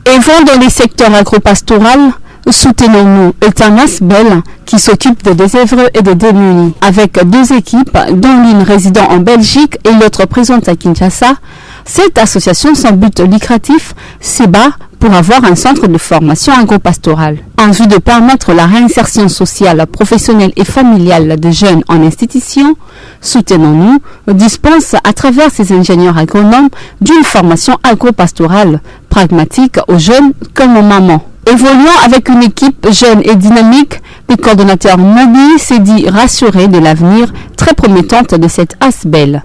Œuvrant dans les secteurs agro-pastoraux, Soutenons-nous est un ASBEL qui s'occupe des désœuvreux et des démunis. Avec 2 équipes, dont l'une résidant en Belgique et l'autre présente à Kinshasa, cette association sans but lucratif se bat pour avoir un centre de formation agro-pastorale. En vue de permettre la réinsertion sociale, professionnelle et familiale des jeunes en institution, Soutenons-nous dispense à travers ses ingénieurs agronomes d'une formation agro-pastorale pragmatique aux jeunes comme aux mamans. Évoluant avec une équipe jeune et dynamique, le coordonnateur Mobi s'est dit rassuré de l'avenir très promettante de cette ASBEL.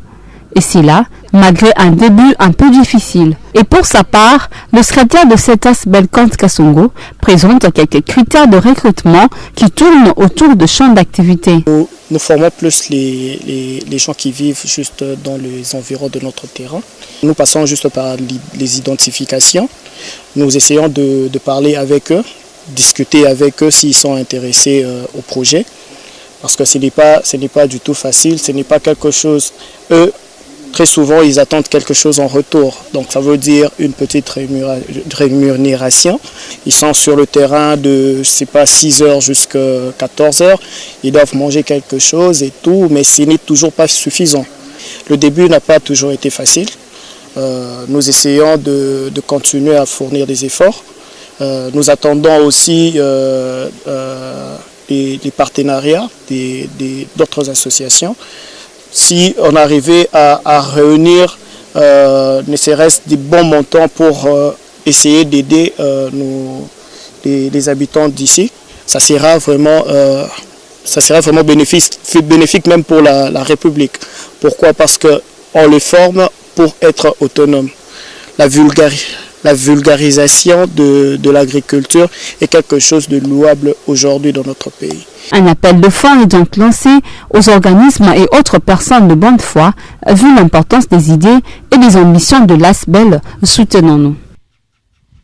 Et c'est là, malgré un début un peu difficile. Et pour sa part, le secrétaire de cette ASBEL, Kant Kasongo, présente quelques critères de recrutement qui tournent autour de champs d'activité. Nous formons plus les gens qui vivent juste dans les environs de notre terrain. Nous passons juste par les identifications. Nous essayons de parler avec eux, discuter avec eux s'ils sont intéressés au projet. Parce que ce n'est pas du tout facile, ce n'est pas quelque chose... Eux, très souvent, ils attendent quelque chose en retour. Donc ça veut dire une petite rémunération. Ils sont sur le terrain de 6 heures jusqu'à 14 heures. Ils doivent manger quelque chose et tout, mais ce n'est toujours pas suffisant. Le début n'a pas toujours été facile. Nous essayons de continuer à fournir des efforts. Nous attendons aussi les partenariats d'autres associations. Si on arrivait à réunir ne serait-ce des bons montants pour essayer d'aider les habitants d'ici, ça sera vraiment bénéfique même pour la République. Pourquoi? Parce qu'on les forme pour être autonomes. La vulgarisation de l'agriculture est quelque chose de louable aujourd'hui dans notre pays. Un appel de fonds est donc lancé aux organismes et autres personnes de bonne foi, vu l'importance des idées et des ambitions de l'ASBEL. Soutenons-nous.